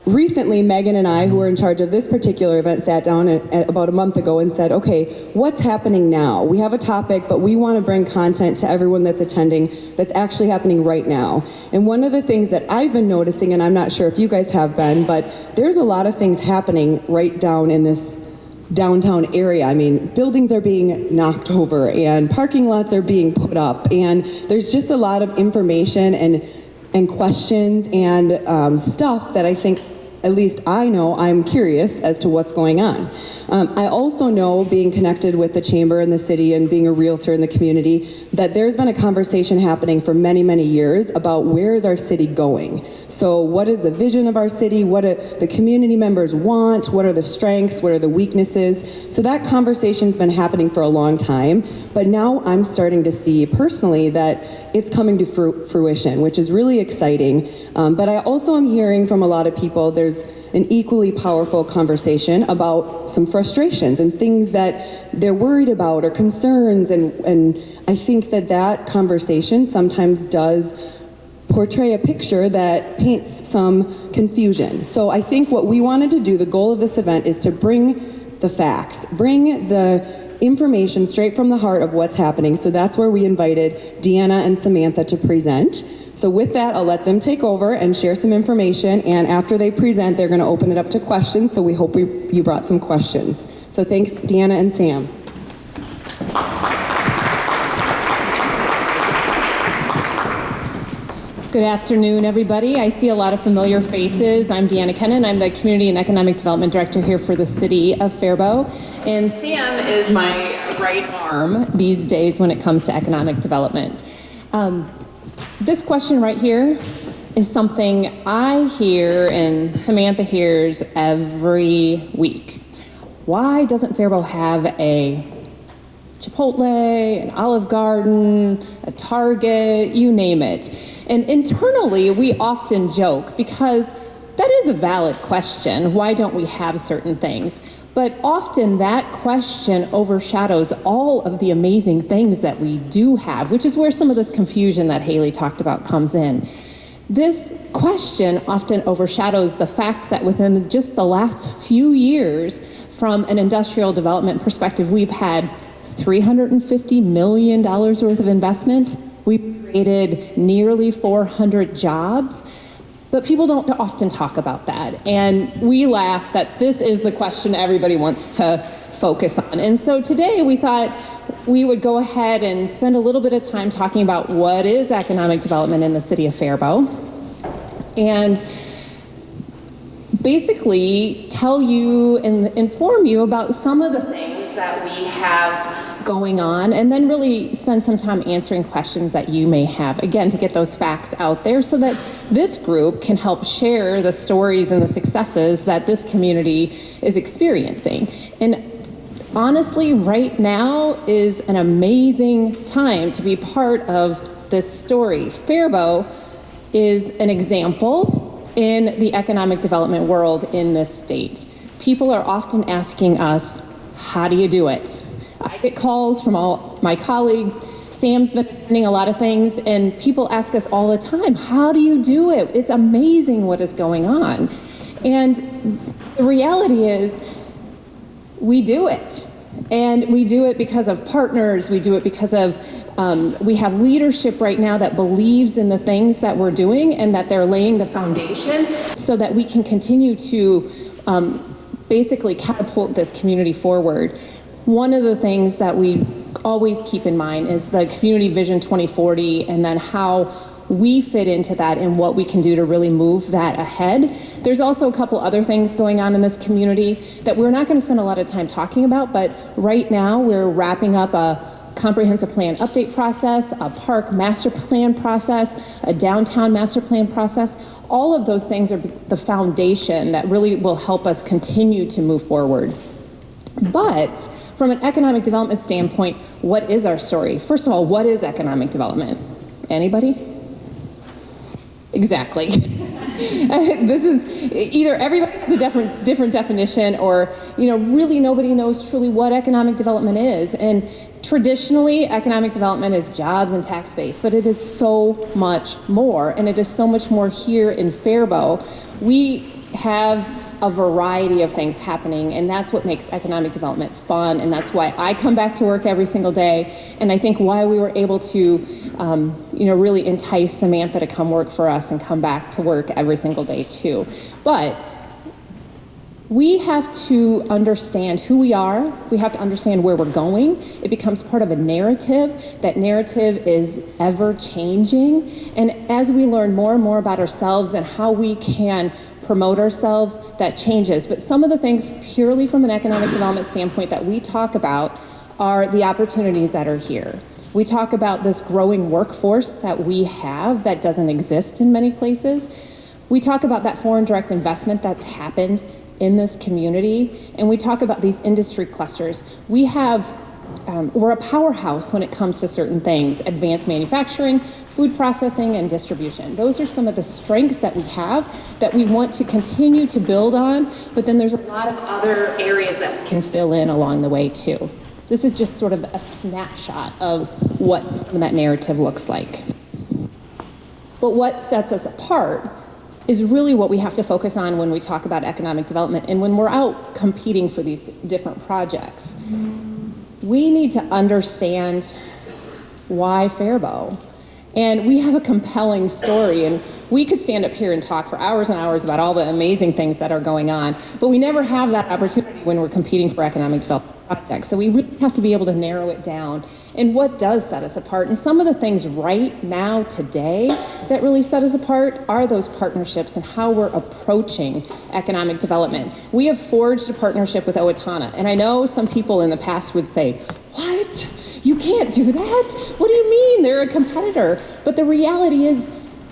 recently, Megan and I, who were in charge of this particular event, sat down about a month ago and said, okay, what's happening now? We have a topic, but we want to bring content to everyone that's attending that's actually happening right now. And one of the things that I've been noticing, and I'm not sure if you guys have been, but there's a lot of things happening right down in this downtown area. I mean, buildings are being knocked over and parking lots are being put up, and there's just a lot of information and questions and stuff that I think, at least I know, I'm curious as to what's going on. I also know, being connected with the chamber and the city and being a realtor in the community, that there's been a conversation happening for many, many years about where is our city going. So what is the vision of our city? What do the community members want? What are the strengths? What are the weaknesses? So that conversation's been happening for a long time, but now I'm starting to see personally that it's coming to fruition, which is really exciting. But I also am hearing from a lot of people there's an equally powerful conversation about some frustrations and things that they're worried about or concerns, and I think that conversation sometimes does portray a picture that paints some confusion. So I think what we wanted to do, the goal of this event, is to bring the facts, bring the information straight from the heart of what's happening. So that's where we invited Deanna and Samantha to present. So with that, I'll let them take over and share some information, and after they present, they're going to open it up to questions, so we hope you brought some questions. So thanks, Deanna and Sam. Good afternoon, everybody. I see a lot of familiar faces. I'm Deanna Kuennen. I'm the Community and Economic Development Director here for the City of Faribault. And Sam is my right arm these days when it comes to economic development. This question right here is something I hear and Samantha hears every week. Why doesn't Faribault have a Chipotle, an Olive Garden, a Target, you name it? And internally, we often joke, because that is a valid question. Why don't we have certain things? But often that question overshadows all of the amazing things that we do have, which is where some of this confusion that Haley talked about comes in. This question often overshadows the fact that within just the last few years, from an industrial development perspective, we've had $350 million worth of investment. We've created nearly 400 jobs. But people don't often talk about that. And we laugh that this is the question everybody wants to focus on. And so today we thought we would go ahead and spend a little bit of time talking about what is economic development in the city of Faribault, and basically tell you and inform you about some of the things that we have going on, and then really spend some time answering questions that you may have, again, to get those facts out there so that this group can help share the stories and the successes that this community is experiencing. And honestly, right now is an amazing time to be part of this story. Faribault is an example in the economic development world in this state. People are often asking us, how do you do it? I get calls from all my colleagues. Sam's been attending a lot of things, and people ask us all the time, how do you do it? It's amazing what is going on. And the reality is, we do it. And we do it because of partners. We do it because of, we have leadership right now that believes in the things that we're doing and that they're laying the foundation so that we can continue to basically catapult this community forward. One of the things that we always keep in mind is the Community Vision 2040, and then how we fit into that and what we can do to really move that ahead. There's also a couple other things going on in this community that we're not going to spend a lot of time talking about, but right now we're wrapping up a comprehensive plan update process, a park master plan process, a downtown master plan process. All of those things are the foundation that really will help us continue to move forward. But from an economic development standpoint, what is our story? First of all, what is economic development? Anybody? Exactly. This is either everybody has a different definition, or really nobody knows truly what economic development is. And traditionally, economic development is jobs and tax base, but it is so much more, and it is so much more here in Faribault. We have a variety of things happening, and that's what makes economic development fun, and that's why I come back to work every single day, and I think why we were able to really entice Samantha to come work for us and come back to work every single day too. But we have to understand who we are. We have to understand where we're going. It becomes part of a narrative. That narrative is ever changing. And as we learn more and more about ourselves and how we can promote ourselves, that changes. But some of the things purely from an economic development standpoint that we talk about are the opportunities that are here. We talk about this growing workforce that we have that doesn't exist in many places. We talk about that foreign direct investment that's happened in this community, and we talk about these industry clusters. We're a powerhouse when it comes to certain things: advanced manufacturing, food processing, and distribution. Those are some of the strengths that we have that we want to continue to build on, but then there's a lot of other areas that we can fill in along the way too. This is just sort of a snapshot of what some of that narrative looks like. But what sets us apart is really what we have to focus on when we talk about economic development and when we're out competing for these different projects. We need to understand why Faribault. And we have a compelling story, and we could stand up here and talk for hours and hours about all the amazing things that are going on, but we never have that opportunity when we're competing for economic development projects. So we really have to be able to narrow it down. And what does set us apart? And some of the things right now, today, that really set us apart are those partnerships and how we're approaching economic development. We have forged a partnership with Owatonna, and I know some people in the past would say, "What? You can't do that? What do you mean? They're a competitor." But the reality is,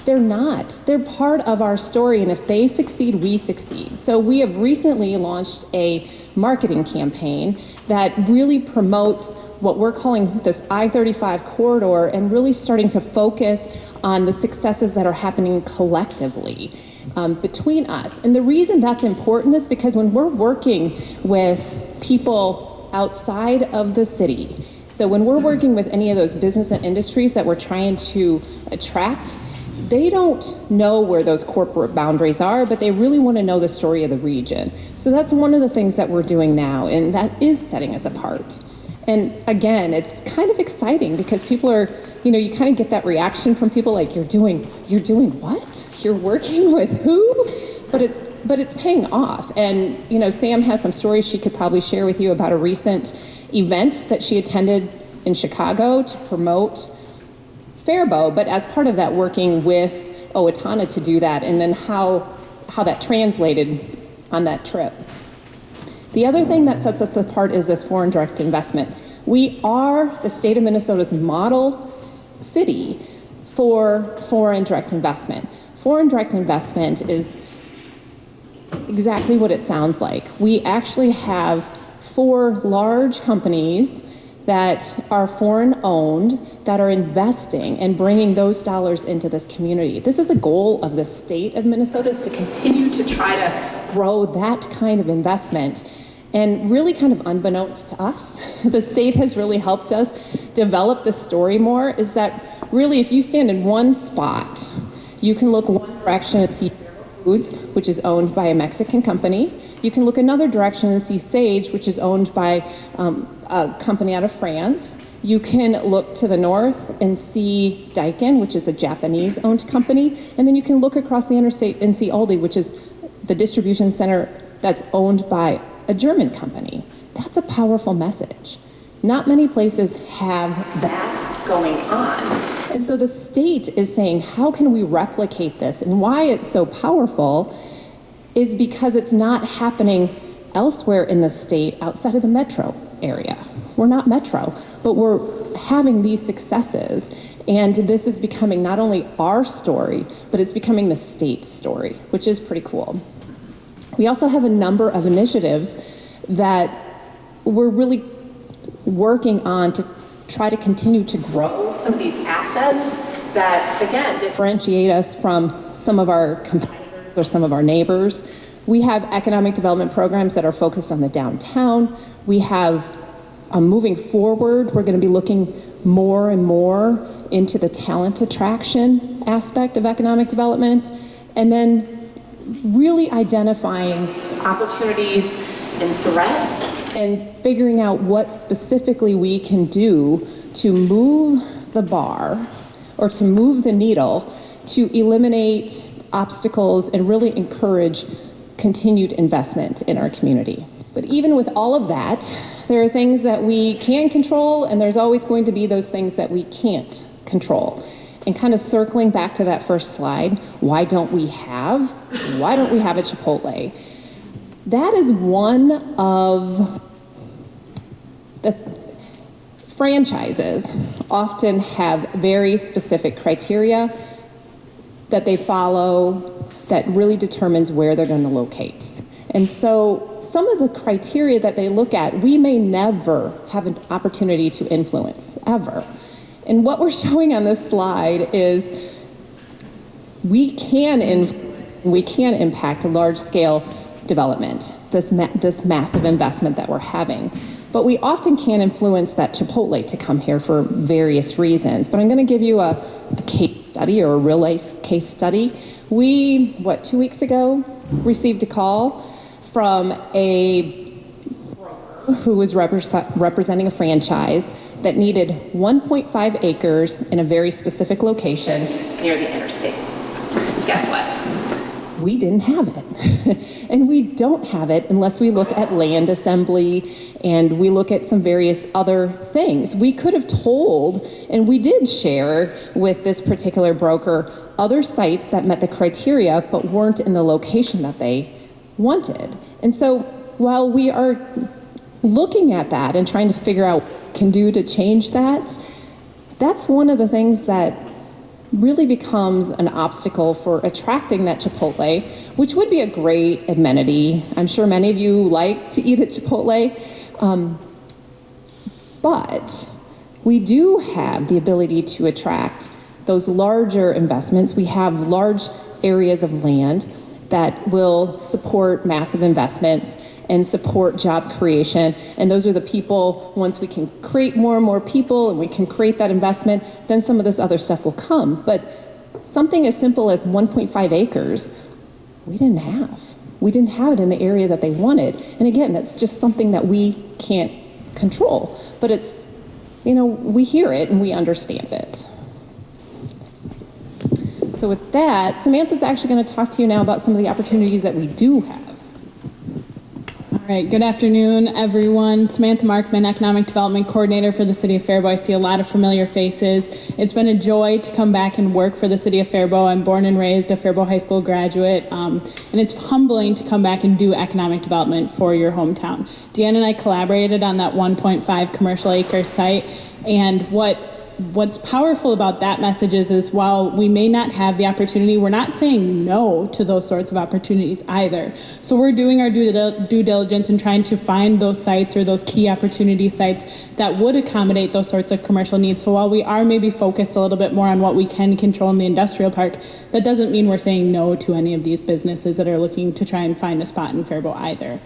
they're not. They're part of our story, and if they succeed, we succeed. So we have recently launched a marketing campaign that really promotes what we're calling this I-35 corridor, and really starting to focus on the successes that are happening collectively between us. And the reason that's important is because when we're working with people outside of the city, so when we're working with any of those business and industries that we're trying to attract, they don't know where those corporate boundaries are, but they really want to know the story of the region. So that's one of the things that we're doing now, and that is setting us apart. And again, it's kind of exciting because people are, you kind of get that reaction from people like, you're doing what? You're working with who? But it's paying off. And, Sam has some stories she could probably share with you about a recent event that she attended in Chicago to promote Faribault, but as part of that, working with Owatonna to do that, and then how that translated on that trip. The other thing that sets us apart is this foreign direct investment. We are the state of Minnesota's model city for foreign direct investment. Foreign direct investment is exactly what it sounds like. We actually have 4 large companies that are foreign owned that are investing and bringing those dollars into this community. This is a goal of the state of Minnesota, is to continue to try to grow that kind of investment. And really kind of unbeknownst to us, the state has really helped us develop the story more, is that really if you stand in one spot, you can look one direction and see Foods, which is owned by a Mexican company. You can look another direction and see Sage, which is owned by a company out of France. You can look to the north and see Daikin, which is a Japanese-owned company. And then you can look across the interstate and see Aldi, which is the distribution center that's owned by a German company. That's a powerful message. Not many places have that going on. And so the state is saying, how can we replicate this? And why it's so powerful is because it's not happening elsewhere in the state outside of the metro area. We're not metro, but we're having these successes. And this is becoming not only our story, but it's becoming the state's story, which is pretty cool. We also have a number of initiatives that we're really working on to try to continue to grow some of these assets that, again, differentiate us from some of our competitors or some of our neighbors. We have economic development programs that are focused on the downtown. We have, moving forward, we're going to be looking more and more into the talent attraction aspect of economic development. And then really identifying opportunities and threats and figuring out what specifically we can do to move the bar or to move the needle to eliminate obstacles and really encourage continued investment in our community. But even with all of that, there are things that we can control, and there's always going to be those things that we can't control. And kind of circling back to that first slide, why don't we have a Chipotle? That is one of the franchises often have very specific criteria that they follow that really determines where they're going to locate. And so some of the criteria that they look at, we may never have an opportunity to influence, ever. And what we're showing on this slide is we can impact a large-scale development, this massive investment that we're having. But we often can't influence that Chipotle to come here for various reasons. But I'm going to give you a case study or a real-life case study. We, 2 weeks ago, received a call from a broker who was representing a franchise that needed 1.5 acres in a very specific location near the interstate. Guess what? We didn't have it. And we don't have it unless we look at land assembly and we look at some various other things. We could have told, and we did share with this particular broker, other sites that met the criteria but weren't in the location that they wanted. And so while we are looking at that and trying to figure out what we can do to change that, that's one of the things that really becomes an obstacle for attracting that Chipotle, which would be a great amenity. I'm sure many of you like to eat at Chipotle, but we do have the ability to attract those larger investments. We have large areas of land that will support massive investments and support job creation. And those are the people, once we can create more and more people and we can create that investment, then some of this other stuff will come. But something as simple as 1.5 acres, we didn't have. We didn't have it in the area that they wanted. And again, that's just something that we can't control. But it's, we hear it and we understand it. So with that, Samantha's actually going to talk to you now about some of the opportunities that we do have. All right, good afternoon, everyone. Samantha Markman, Economic Development Coordinator for the City of Faribault. I see a lot of familiar faces. It's been a joy to come back and work for the City of Faribault. I'm born and raised a Faribault High School graduate, and it's humbling to come back and do economic development for your hometown. Deanna and I collaborated on that 1.5 commercial acre site, and what's powerful about that message is while we may not have the opportunity, we're not saying no to those sorts of opportunities either. So we're doing our due diligence and trying to find those sites or those key opportunity sites that would accommodate those sorts of commercial needs. So while we are maybe focused a little bit more on what we can control in the industrial park, that doesn't mean we're saying no to any of these businesses that are looking to try and find a spot in Faribault either.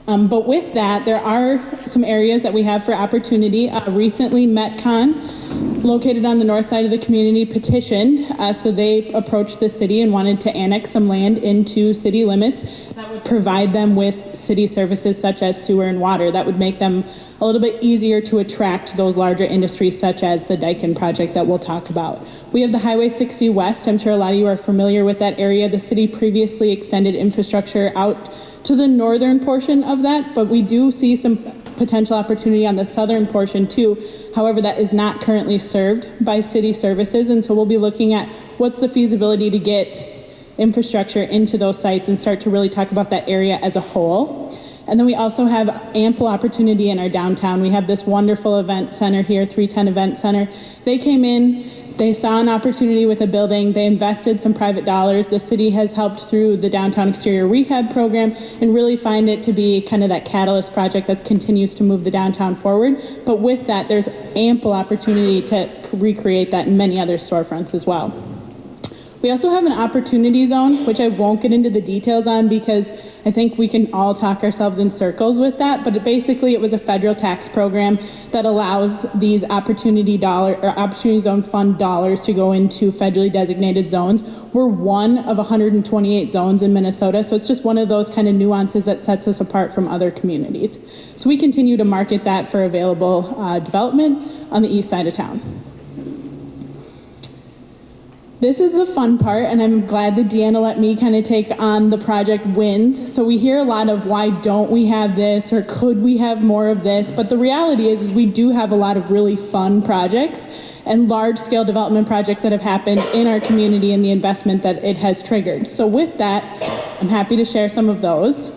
But with that, there are some areas that we have for opportunity. Recently, Metcon, located on the north side of the community, petitioned. So they approached the city and wanted to annex some land into city limits that would provide them with city services such as sewer and water. That would make them a little bit easier to attract those larger industries such as the Daikin project that we'll talk about. We have the Highway 60 West. I'm sure a lot of you are familiar with that area. The city previously extended infrastructure out to the northern portion of that, but we do see some potential opportunity on the southern portion too. However, that is not currently served by city services, and so we'll be looking at what's the feasibility to get infrastructure into those sites and start to really talk about that area as a whole. And then we also have ample opportunity in our downtown. We have this wonderful event center here, 310 Event Center. They came in, they saw an opportunity with a building, they invested some private dollars. The city has helped through the downtown exterior rehab program and really find it to be kind of that catalyst project that continues to move the downtown forward. But with that, there's ample opportunity to recreate that in many other storefronts as well. We also have an opportunity zone, which I won't get into the details on because I think we can all talk ourselves in circles with that, but it was a federal tax program that allows these opportunity zone fund dollars to go into federally designated zones. We're one of 128 zones in Minnesota, so it's just one of those kind of nuances that sets us apart from other communities. So we continue to market that for available development on the east side of town. This is the fun part, and I'm glad that Deanna let me kind of take on the project wins. So we hear a lot of why don't we have this, or could we have more of this? But the reality is we do have a lot of really fun projects and large-scale development projects that have happened in our community and the investment that it has triggered. So with that, I'm happy to share some of those.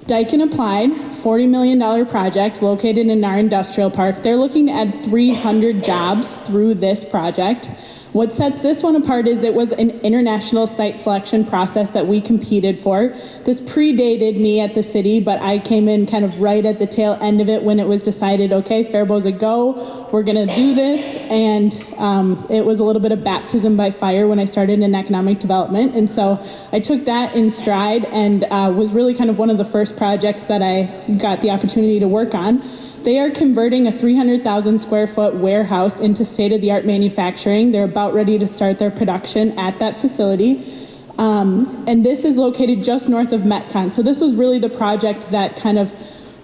Daikin applied, $40 million project located in our industrial park. They're looking to add 300 jobs through this project. What sets this one apart is it was an international site selection process that we competed for. This predated me at the city, but I came in kind of right at the tail end of it when it was decided, okay, Faribault's a go, we're gonna do this. And it was a little bit of baptism by fire when I started in economic development. And so I took that in stride and was really kind of one of the first projects that I got the opportunity to work on. They are converting a 300,000 square foot warehouse into state-of-the-art manufacturing. They're about ready to start their production at that facility. And this is located just north of Metcon. So this was really the project that kind of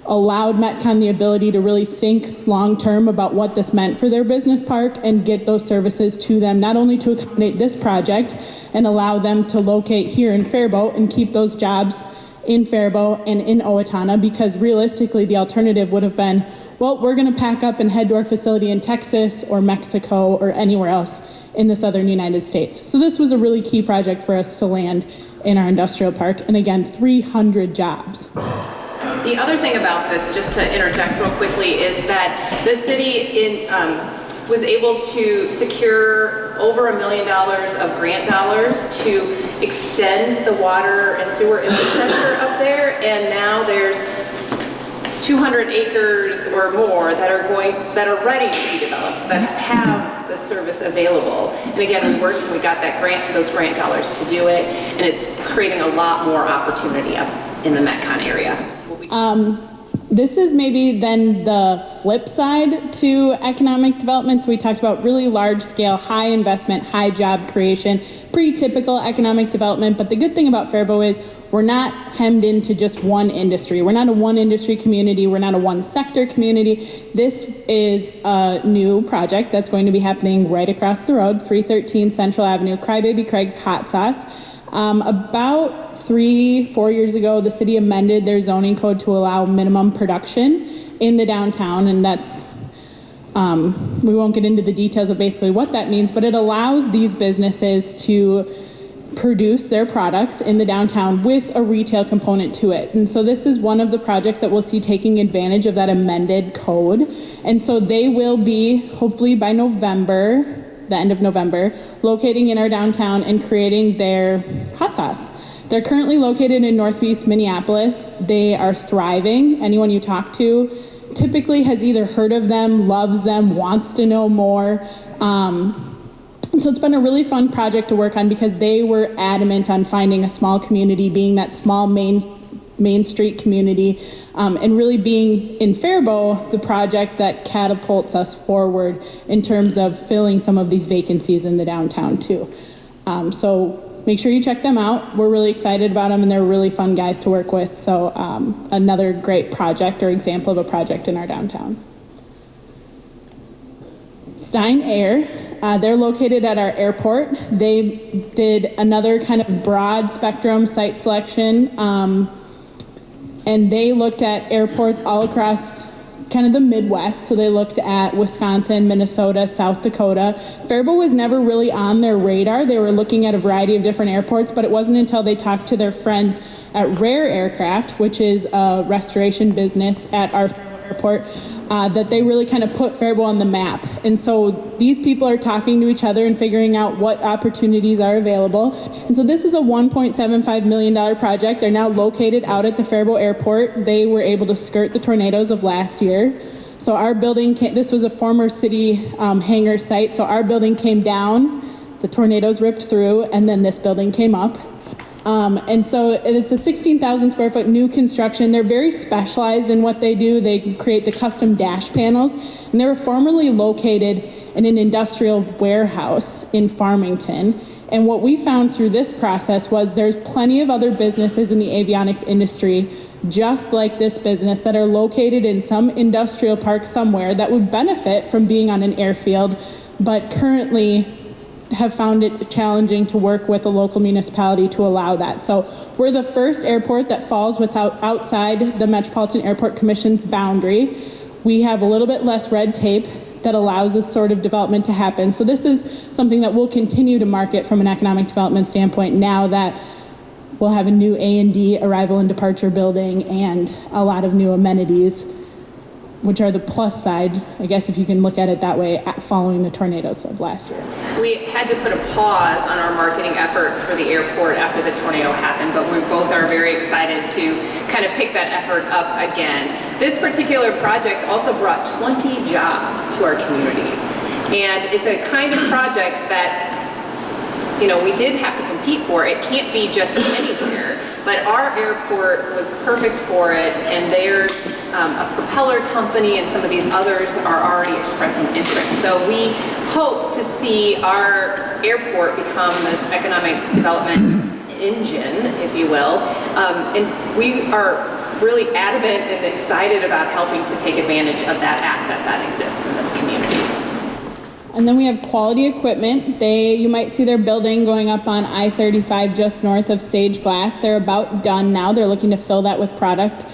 allowed Metcon the ability to really think long-term about what this meant for their business park and get those services to them, not only to accommodate this project and allow them to locate here in Faribault and keep those jobs in Faribault and in Owatonna, because realistically the alternative would have been, well, we're going to pack up and head to our facility in Texas or Mexico or anywhere else in the southern United States. So this was a really key project for us to land in our industrial park, and again, 300 jobs. The other thing about this, just to interject real quickly, is that the city was able to secure over $1 million of grant dollars to extend the water and sewer infrastructure up there, and now there's 200 acres or more that are ready to be developed, that have the service available. And again, we worked and we got those grant dollars to do it, and it's creating a lot more opportunity up in the Metcon area. This is maybe then the flip side to economic development. So we talked about really large scale, high investment, high job creation, pretty typical economic development. But the good thing about Faribault is we're not hemmed into just one industry. We're not a one industry community. We're not a one sector community. This is a new project that's going to be happening right across the road, 313 Central Avenue, Crybaby Craig's Hot Sauce. About 3-4 years ago, the city amended their zoning code to allow minimum production in the downtown, and that's, we won't get into the details of basically what that means, but it allows these businesses to produce their products in the downtown with a retail component to it. And so this is one of the projects that we'll see taking advantage of that amended code. And so they will be, hopefully by November, the end of November, locating in our downtown and creating their hot sauce. They're currently located in Northeast Minneapolis. They are thriving. Anyone you talk to typically has either heard of them, loves them, wants to know more. So it's been a really fun project to work on because they were adamant on finding a small community, being that small Main Street community, and really being in Faribault the project that catapults us forward in terms of filling some of these vacancies in the downtown too. So make sure you check them out. We're really excited about them, and they're really fun guys to work with. So another great project or example of a project in our downtown. Stein Air, they're located at our airport. They did another kind of broad spectrum site selection, and they looked at airports all across kind of the Midwest. So they looked at Wisconsin, Minnesota, South Dakota. Faribault was never really on their radar. They were looking at a variety of different airports, but it wasn't until they talked to their friends at Rare Aircraft, which is a restoration business at our airport, that they really kind of put Faribault on the map. And so these people are talking to each other and figuring out what opportunities are available. And so this is a $1.75 million project. They're now located out at the Faribault airport. They were able to skirt the tornadoes of last year. So our building, this was a former city hangar site, so our building came down. The tornadoes ripped through, and then this building came up. And so it's a 16,000 square foot new construction. They're very specialized in what they do. They create the custom dash panels, and they were formerly located in an industrial warehouse in Farmington. And what we found through this process was there's plenty of other businesses in the avionics industry, just like this business, that are located in some industrial park somewhere that would benefit from being on an airfield, but currently have found it challenging to work with a local municipality to allow that. So we're the first airport that falls outside the Metropolitan Airport Commission's boundary. We have a little bit less red tape that allows this sort of development to happen. So this is something that we'll continue to market from an economic development standpoint now that we'll have a new A&D arrival and departure building and a lot of new amenities, which are the plus side, I guess if you can look at it that way, following the tornadoes of last year. We had to put a pause on our marketing efforts for the airport after the tornado happened, but we both are very excited to kind of pick that effort up again. This particular project also brought 20 jobs to our community. And it's a kind of project that, you know, we did have to compete for. It can't be just anywhere, but our airport was perfect for it, and they're a propeller company, and some of these others are already expressing interest. So we hope to see our airport become this economic development engine, if you will, and we are really adamant and excited about helping to take advantage of that asset that exists in this community. And then we have Quality Equipment. You might see their building going up on I-35 just north of Sage Glass. They're about done now. They're looking to fill that with product.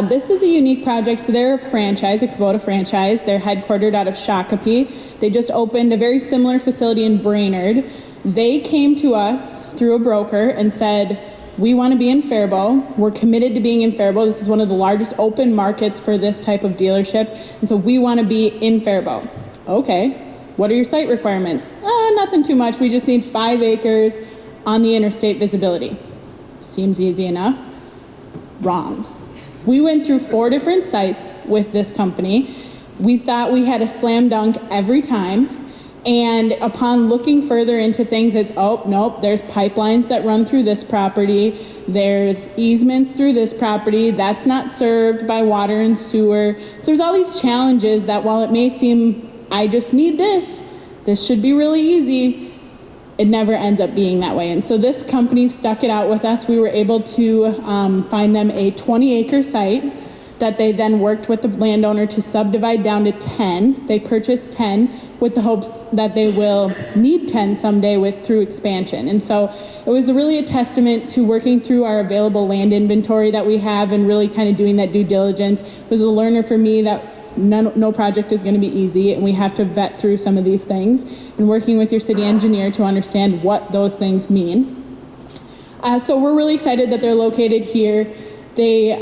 This is a unique project. So they're a franchise, a Kubota franchise. They're headquartered out of Shakopee. They just opened a very similar facility in Brainerd. They came to us through a broker and said, we want to be in Faribault. We're committed to being in Faribault. This is one of the largest open markets for this type of dealership. And so we want to be in Faribault. Okay. What are your site requirements? Nothing too much. We just need 5 acres on the interstate visibility. Seems easy enough. Wrong. We went through 4 different sites with this company. We thought we had a slam dunk every time. And upon looking further into things, it's, oh, nope, there's pipelines that run through this property. There's easements through this property. That's not served by water and sewer. So there's all these challenges that while it may seem I just need this should be really easy, it never ends up being that way. And so this company stuck it out with us. We were able to find them a 20-acre site that they then worked with the landowner to subdivide down to 10. They purchased 10 with the hopes that they will need 10 someday through expansion. And so it was really a testament to working through our available land inventory that we have and really kind of doing that due diligence. It was a learner for me that no project is going to be easy, and we have to vet through some of these things and working with your city engineer to understand what those things mean. So we're really excited that they're located here. They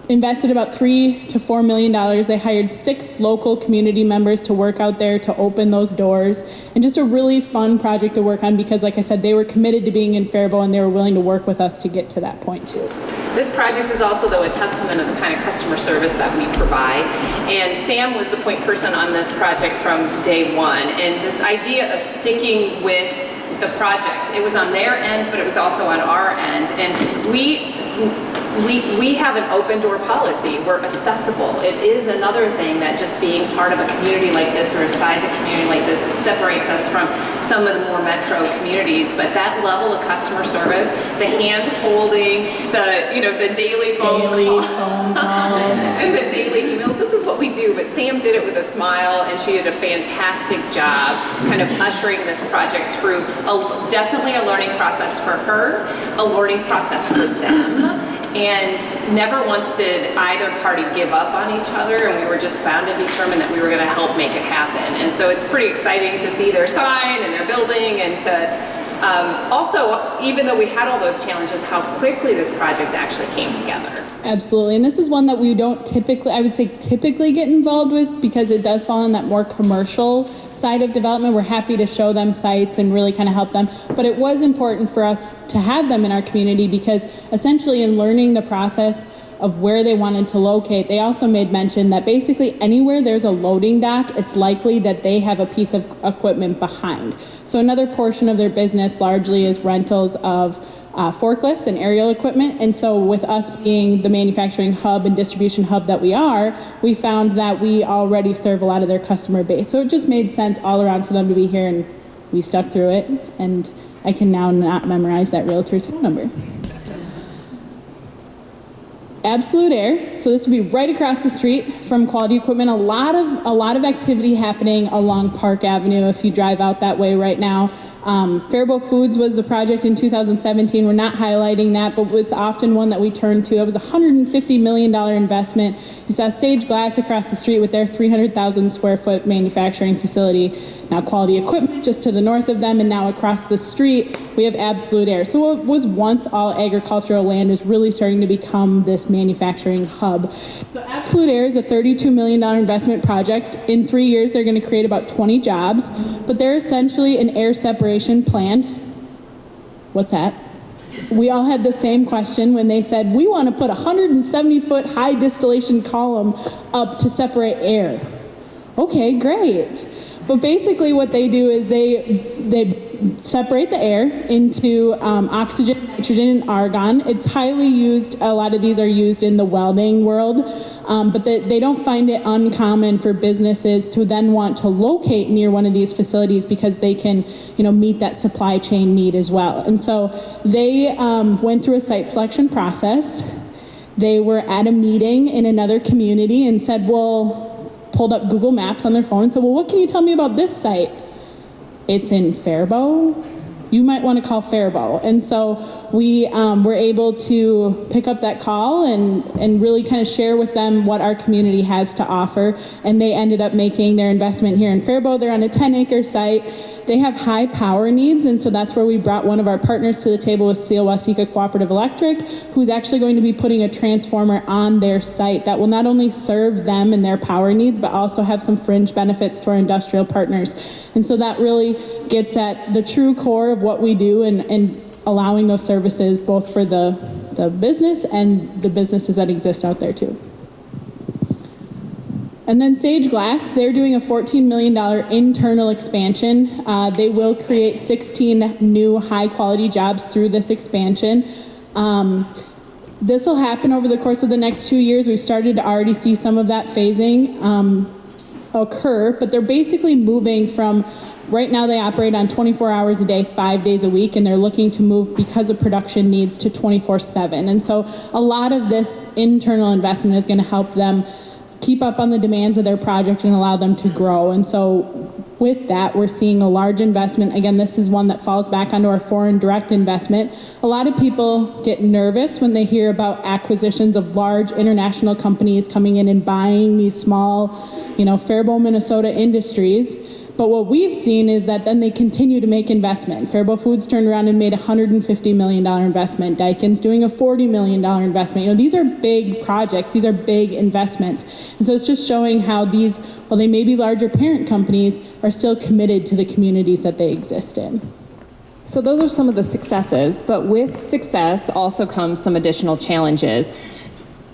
invested about $3 to $4 million. They hired 6 local community members to work out there to open those doors, and just a really fun project to work on because, like I said, they were committed to being in Faribault and they were willing to work with us to get to that point too. This project is also, though, a testament of the kind of customer service that we provide. And Sam was the point person on this project from day one. And this idea of sticking with the project, it was on their end, but it was also on our end. And we have an open door policy. We're accessible. It is another thing that just being part of a community like this or a size of community like this, it separates us from some of the more metro communities. But that level of customer service, the hand holding, the daily phone calls and the daily emails, this is what we do. But Sam did it with a smile, and she did a fantastic job kind of ushering this project through definitely a learning process for her, a learning process for them. And never once did either party give up on each other, and we were just bound and determined that we were going to help make it happen. And so it's pretty exciting to see their sign and their building, and to also, even though we had all those challenges, how quickly this project actually came together. Absolutely, and this is one that we don't typically get involved with because it does fall on that more commercial side of development. We're happy to show them sites and really kind of help them, but it was important for us to have them in our community because essentially in learning the process of where they wanted to locate, they also made mention that basically anywhere there's a loading dock, it's likely that they have a piece of equipment behind. So another portion of their business largely is rentals of forklifts and aerial equipment. And so with us being the manufacturing hub and distribution hub that we are, we found that we already serve a lot of their customer base. So it just made sense all around for them to be here, and we stuck through it. And I can now not memorize that realtor's phone number. Absolute Air, so this would be right across the street from Quality Equipment. A lot of activity happening along Park Avenue if you drive out that way right now. Faribault Foods was the project in 2017. We're not highlighting that, but it's often one that we turn to. It was a $150 million investment. You saw Sage Glass across the street with their 300,000 square foot manufacturing facility. Now Quality Equipment just to the north of them, and now across the street we have Absolute Air. So what was once all agricultural land is really starting to become this manufacturing hub. So Absolute Air is a $32 million investment project. In 3 years they're going to create about 20 jobs, but they're essentially an air separation plant. What's that? We all had the same question when they said, we want to put a 170-foot high distillation column up to separate air. Okay, great. But basically what they do is they separate the air into oxygen, nitrogen, and argon. It's highly used. A lot of these are used in the welding world, but they don't find it uncommon for businesses to then want to locate near one of these facilities because they can, meet that supply chain need as well. And so they went through a site selection process. They were at a meeting in another community and said, pulled up Google Maps on their phone and said, what can you tell me about this site? It's in Faribault. You might want to call Faribault. And so we were able to pick up that call and really kind of share with them what our community has to offer. And they ended up making their investment here in Faribault. They're on a 10-acre site. They have high power needs, and so that's where we brought one of our partners to the table with Steele-Waseca Cooperative Electric, who's actually going to be putting a transformer on their site that will not only serve them and their power needs, but also have some fringe benefits to our industrial partners. And so that really gets at the true core of what we do and allowing those services both for the business and the businesses that exist out there too. And then Sage Glass, they're doing a $14 million internal expansion. They will create 16 new high-quality jobs through this expansion. This will happen over the course of the next 2 years. We've started to already see some of that phasing occur, but they're basically moving from, right now they operate on 24 hours a day, 5 days a week, and they're looking to move because of production needs to 24/7. And so a lot of this internal investment is going to help them keep up on the demands of their project and allow them to grow. And so with that, we're seeing a large investment. Again, this is one that falls back onto our foreign direct investment. A lot of people get nervous when they hear about acquisitions of large international companies coming in and buying these small, Faribault, Minnesota industries. But what we've seen is that then they continue to make investment. Faribault Foods turned around and made a $150 million investment. Daikin's doing a $40 million investment. These are big projects. These are big investments. And so it's just showing how these, while they may be larger parent companies, are still committed to the communities that they exist in. So those are some of the successes, but with success also comes some additional challenges.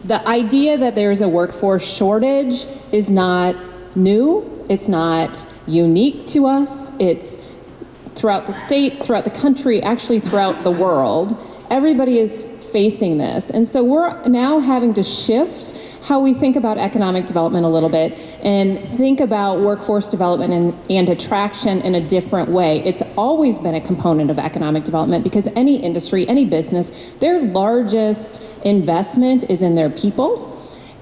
The idea that there's a workforce shortage is not new. It's not unique to us. It's throughout the state, throughout the country, actually throughout the world. Everybody is facing this. And so we're now having to shift how we think about economic development a little bit and think about workforce development and attraction in a different way. It's always been a component of economic development because any industry, any business, their largest investment is in their people.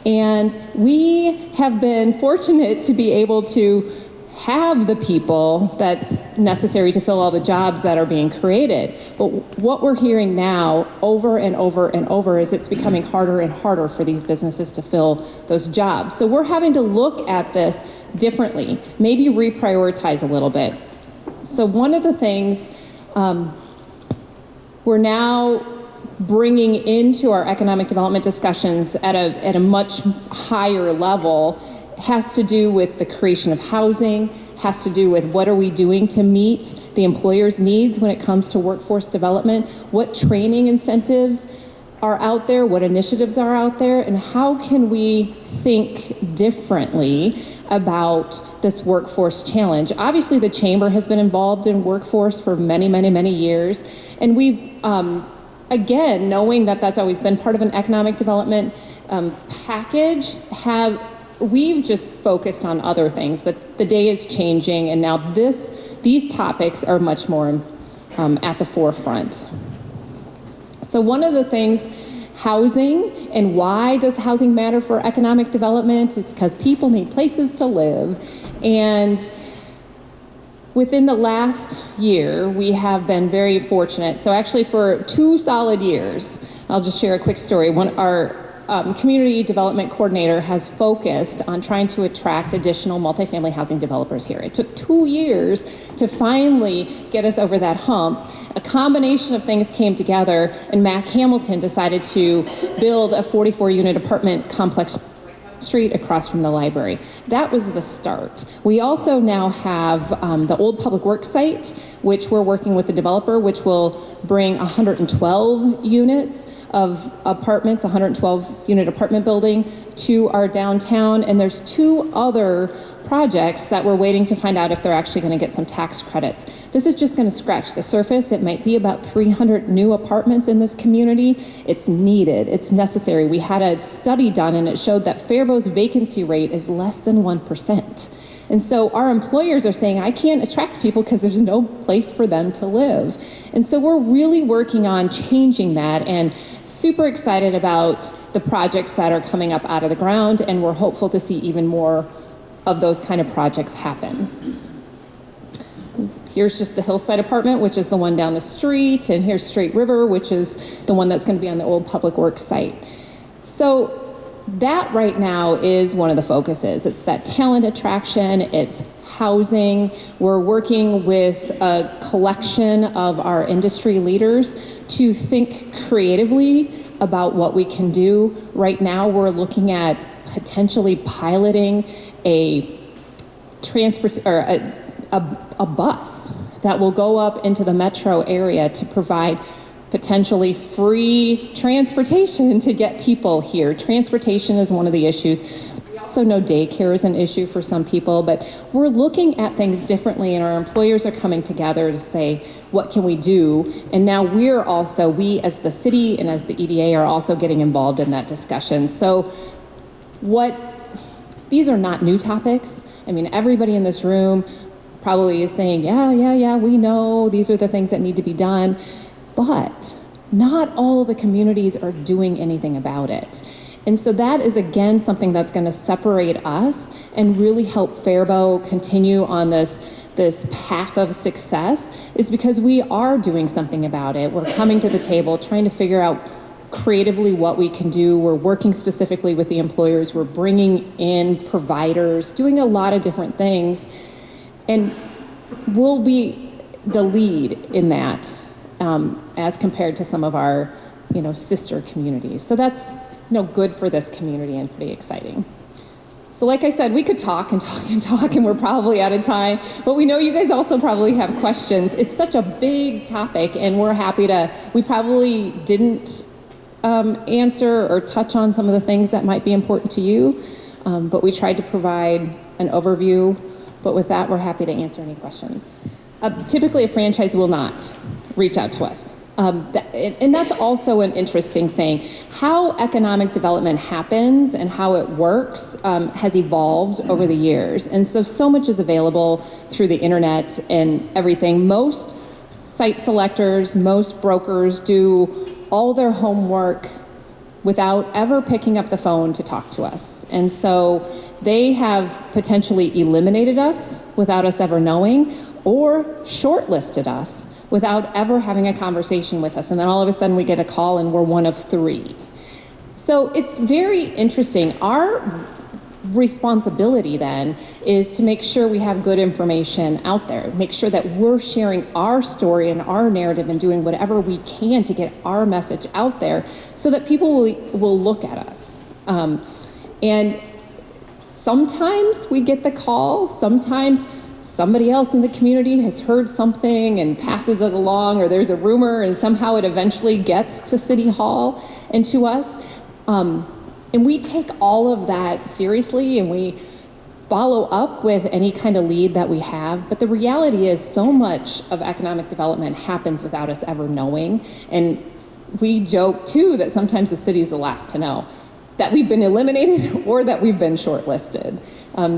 And we have been fortunate to be able to have the people that's necessary to fill all the jobs that are being created. But what we're hearing now over and over and over is it's becoming harder and harder for these businesses to fill those jobs. So we're having to look at this differently, maybe reprioritize a little bit. So one of the things we're now bringing into our economic development discussions at a much higher level has to do with the creation of housing, has to do with what are we doing to meet the employer's needs when it comes to workforce development, what training incentives are out there, what initiatives are out there, and how can we think differently about this workforce challenge. Obviously, the Chamber has been involved in workforce for many, many, many years, and we've, again, knowing that that's always been part of an economic development package, we've just focused on other things, but the day is changing, and now these topics are much more at the forefront. So one of the things, housing, and why does housing matter for economic development? It's because people need places to live. And within the last year, we have been very fortunate. So actually for 2 solid years, I'll just share a quick story. Our community development coordinator has focused on trying to attract additional multifamily housing developers here. It took 2 years to finally get us over that hump. A combination of things came together, and Mac Hamilton decided to build a 44-unit apartment complex street across from the library. That was the start. We also now have the old public works site, which we're working with the developer, which will bring 112 units of apartments, 112-unit apartment building to our downtown, and there's 2 other projects that we're waiting to find out if they're actually going to get some tax credits. This is just going to scratch the surface. It might be about 300 new apartments in this community. It's needed. It's necessary. We had a study done, and it showed that Faribault's vacancy rate is less than 1%. And so our employers are saying, I can't attract people because there's no place for them to live. And so we're really working on changing that, and super excited about the projects that are coming up out of the ground, and we're hopeful to see even more of those kind of projects happen. Here's just the Hillside apartment, which is the one down the street, and here's Straight River, which is the one that's going to be on the old public works site. So that right now is one of the focuses. It's that talent attraction, it's housing. We're working with a collection of our industry leaders to think creatively about what we can do. Right now, we're looking at potentially piloting a bus that will go up into the metro area to provide potentially free transportation to get people here. Transportation is one of the issues. We also know daycare is an issue for some people, but we're looking at things differently, and our employers are coming together to say, what can we do? And now we as the city and as the EDA are also getting involved in that discussion. So these are not new topics. I mean, everybody in this room probably is saying, yeah, we know these are the things that need to be done, but not all the communities are doing anything about it. And so that is, again, something that's going to separate us and really help Faribault continue on this path of success, is because we are doing something about it. We're coming to the table, trying to figure out creatively what we can do. We're working specifically with the employers. We're bringing in providers, doing a lot of different things. And we'll be the lead in that as compared to some of our, sister communities. So that's, good for this community and pretty exciting. So like I said, we could talk and talk and talk, and we're probably out of time, but we know you guys also probably have questions. It's such a big topic, and we're happy we probably didn't answer or touch on some of the things that might be important to you, but we tried to provide an overview. But with that, we're happy to answer any questions. Typically, a franchise will not reach out to us. And that's also an interesting thing. How economic development happens and how it works has evolved over the years. And so much is available through the internet and everything. Most site selectors, most brokers do all their homework without ever picking up the phone to talk to us. And so they have potentially eliminated us without us ever knowing, or shortlisted us without ever having a conversation with us. And then all of a sudden we get a call and we're one of 3. So it's very interesting. Our responsibility then is to make sure we have good information out there, make sure that we're sharing our story and our narrative and doing whatever we can to get our message out there so that people will look at us. And sometimes we get the call, sometimes somebody else in the community has heard something and passes it along, or there's a rumor and somehow it eventually gets to City Hall and to us. And we take all of that seriously, and we follow up with any kind of lead that we have. But the reality is so much of economic development happens without us ever knowing. And we joke too that sometimes the city is the last to know that we've been eliminated or that we've been shortlisted.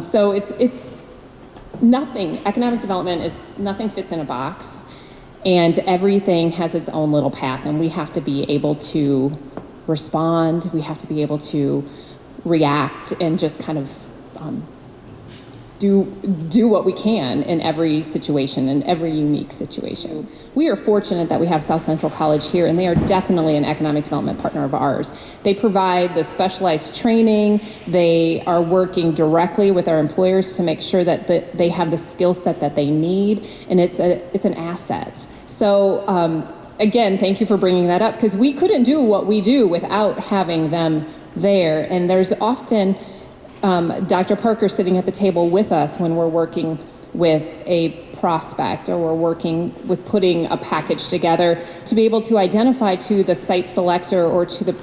So it's nothing. Economic development is nothing fits in a box, and everything has its own little path, and we have to be able to respond. We have to be able to react and just kind of do what we can in every situation, in every unique situation. We are fortunate that we have South Central College here, and they are definitely an economic development partner of ours. They provide the specialized training. They are working directly with our employers to make sure that they have the skill set that they need, and it's an asset. So again, thank you for bringing that up, because we couldn't do what we do without having them there. And there's often Dr. Parker sitting at the table with us when we're working with a prospect, or we're working with putting a package together to be able to identify to the site selector or to the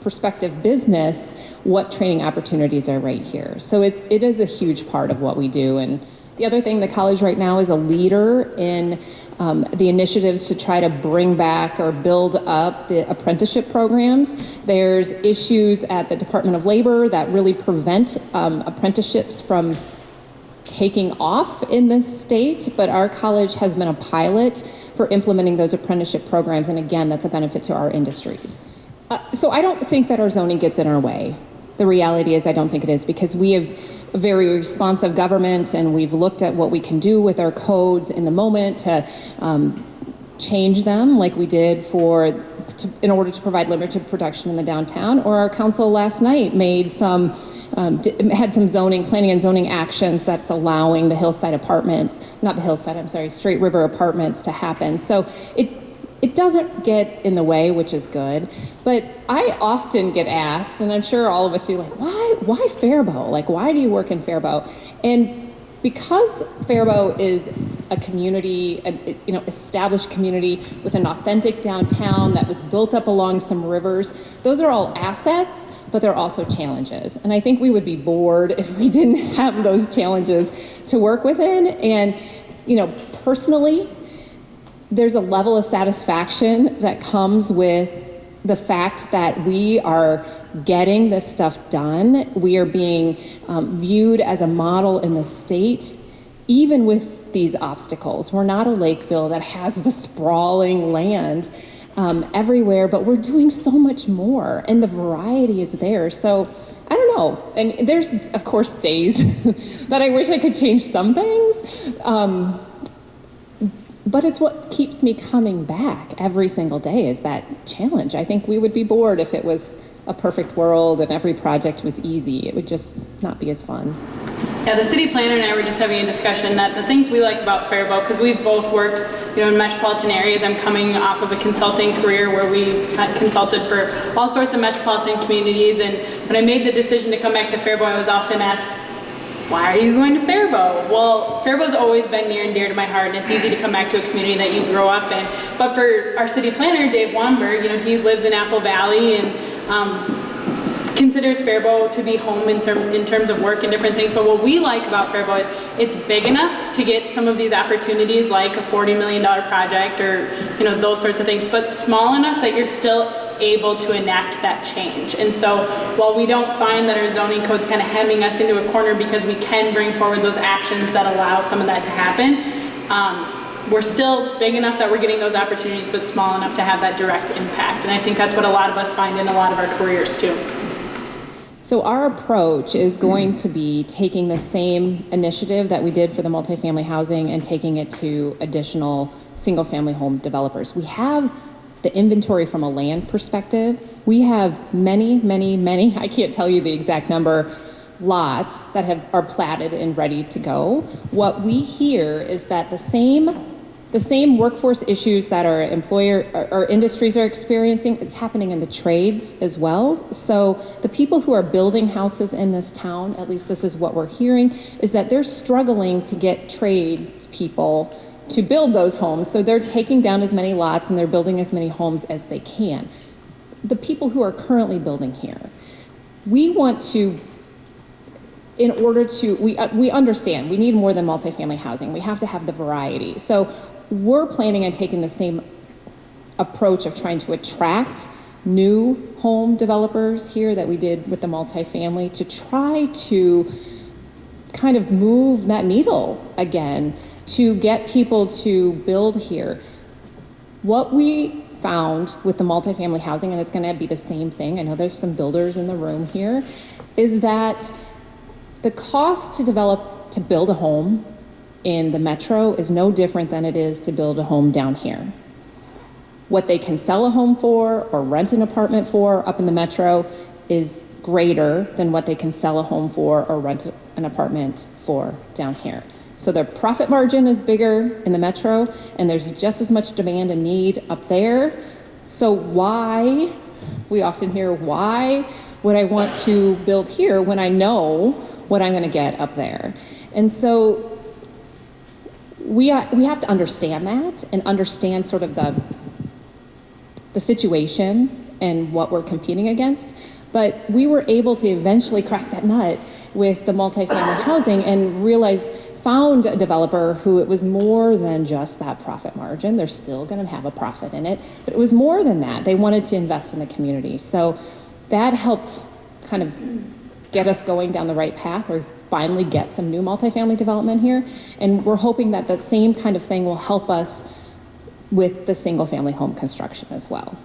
prospective business what training opportunities are right here. So it is a huge part of what we do. And the other thing, the college right now is a leader in the initiatives to try to bring back or build up the apprenticeship programs. There's issues at the Department of Labor that really prevent apprenticeships from taking off in this state, but our college has been a pilot for implementing those apprenticeship programs, and again, that's a benefit to our industries. So I don't think that our zoning gets in our way. The reality is I don't think it is, because we have a very responsive government, and we've looked at what we can do with our codes in the moment to change them, like we did in order to provide limited production in the downtown. Or our council last night made had some planning and zoning actions that's allowing the Hillside Apartments, not the Hillside, I'm sorry, Straight River Apartments to happen. So it doesn't get in the way, which is good. But I often get asked, and I'm sure all of us do, like, why Faribault? Like, why do you work in Faribault? And because Faribault is a community, established community with an authentic downtown that was built up along some rivers, those are all assets, but they're also challenges. And I think we would be bored if we didn't have those challenges to work within. And, personally, there's a level of satisfaction that comes with the fact that we are getting this stuff done. We are being viewed as a model in the state, even with these obstacles. We're not a Lakeville that has the sprawling land everywhere, but we're doing so much more, and the variety is there. So I don't know. And there's, of course, days that I wish I could change some things. But it's what keeps me coming back every single day, is that challenge. I think we would be bored if it was a perfect world and every project was easy. It would just not be as fun. Yeah, the city planner and I were just having a discussion that the things we like about Faribault, because we've both worked, in metropolitan areas. I'm coming off of a consulting career where we consulted for all sorts of metropolitan communities. And when I made the decision to come back to Faribault, I was often asked, why are you going to Faribault? Well, Faribault's always been near and dear to my heart, and it's easy to come back to a community that you grow up in. But for our city planner, Dave Weinberg, he lives in Apple Valley and considers Faribault to be home in terms of work and different things. But what we like about Faribault is it's big enough to get some of these opportunities, like a $40 million project or those sorts of things, but small enough that you're still able to enact that change. And so while we don't find that our zoning code's kind of hemming us into a corner, because we can bring forward those actions that allow some of that to happen, we're still big enough that we're getting those opportunities, but small enough to have that direct impact. And I think that's what a lot of us find in a lot of our careers too. So our approach is going to be taking the same initiative that we did for the multifamily housing and taking it to additional single-family home developers. We have the inventory from a land perspective. We have many, I can't tell you the exact number, lots that are platted and ready to go. What we hear is that the same The same workforce issues that our our industries are experiencing, it's happening in the trades as well. So the people who are building houses in this town, at least this is what we're hearing, is that they're struggling to get tradespeople to build those homes. So they're taking down as many lots and they're building as many homes as they can. The people who are currently building here, we want to, in order to, we understand we need more than multifamily housing. We have to have the variety. So we're planning on taking the same approach of trying to attract new home developers here that we did with the multifamily to try to kind of move that needle again to get people to build here. What we found with the multifamily housing, and it's going to be the same thing, I know there's some builders in the room here, is that the cost to build a home in the metro is no different than it is to build a home down here. What they can sell a home for or rent an apartment for up in the metro is greater than what they can sell a home for or rent an apartment for down here. So their profit margin is bigger in the metro, and there's just as much demand and need up there. So why, we often hear, why would I want to build here when I know what I'm going to get up there? And so we have to understand that and understand sort of the situation and what we're competing against. But we were able to eventually crack that nut with the multifamily housing and found a developer who it was more than just that profit margin. They're still going to have a profit in it, but it was more than that. They wanted to invest in the community. So that helped kind of get us going down the right path, or finally get some new multifamily development here. And we're hoping that that same kind of thing will help us with the single family home construction as well.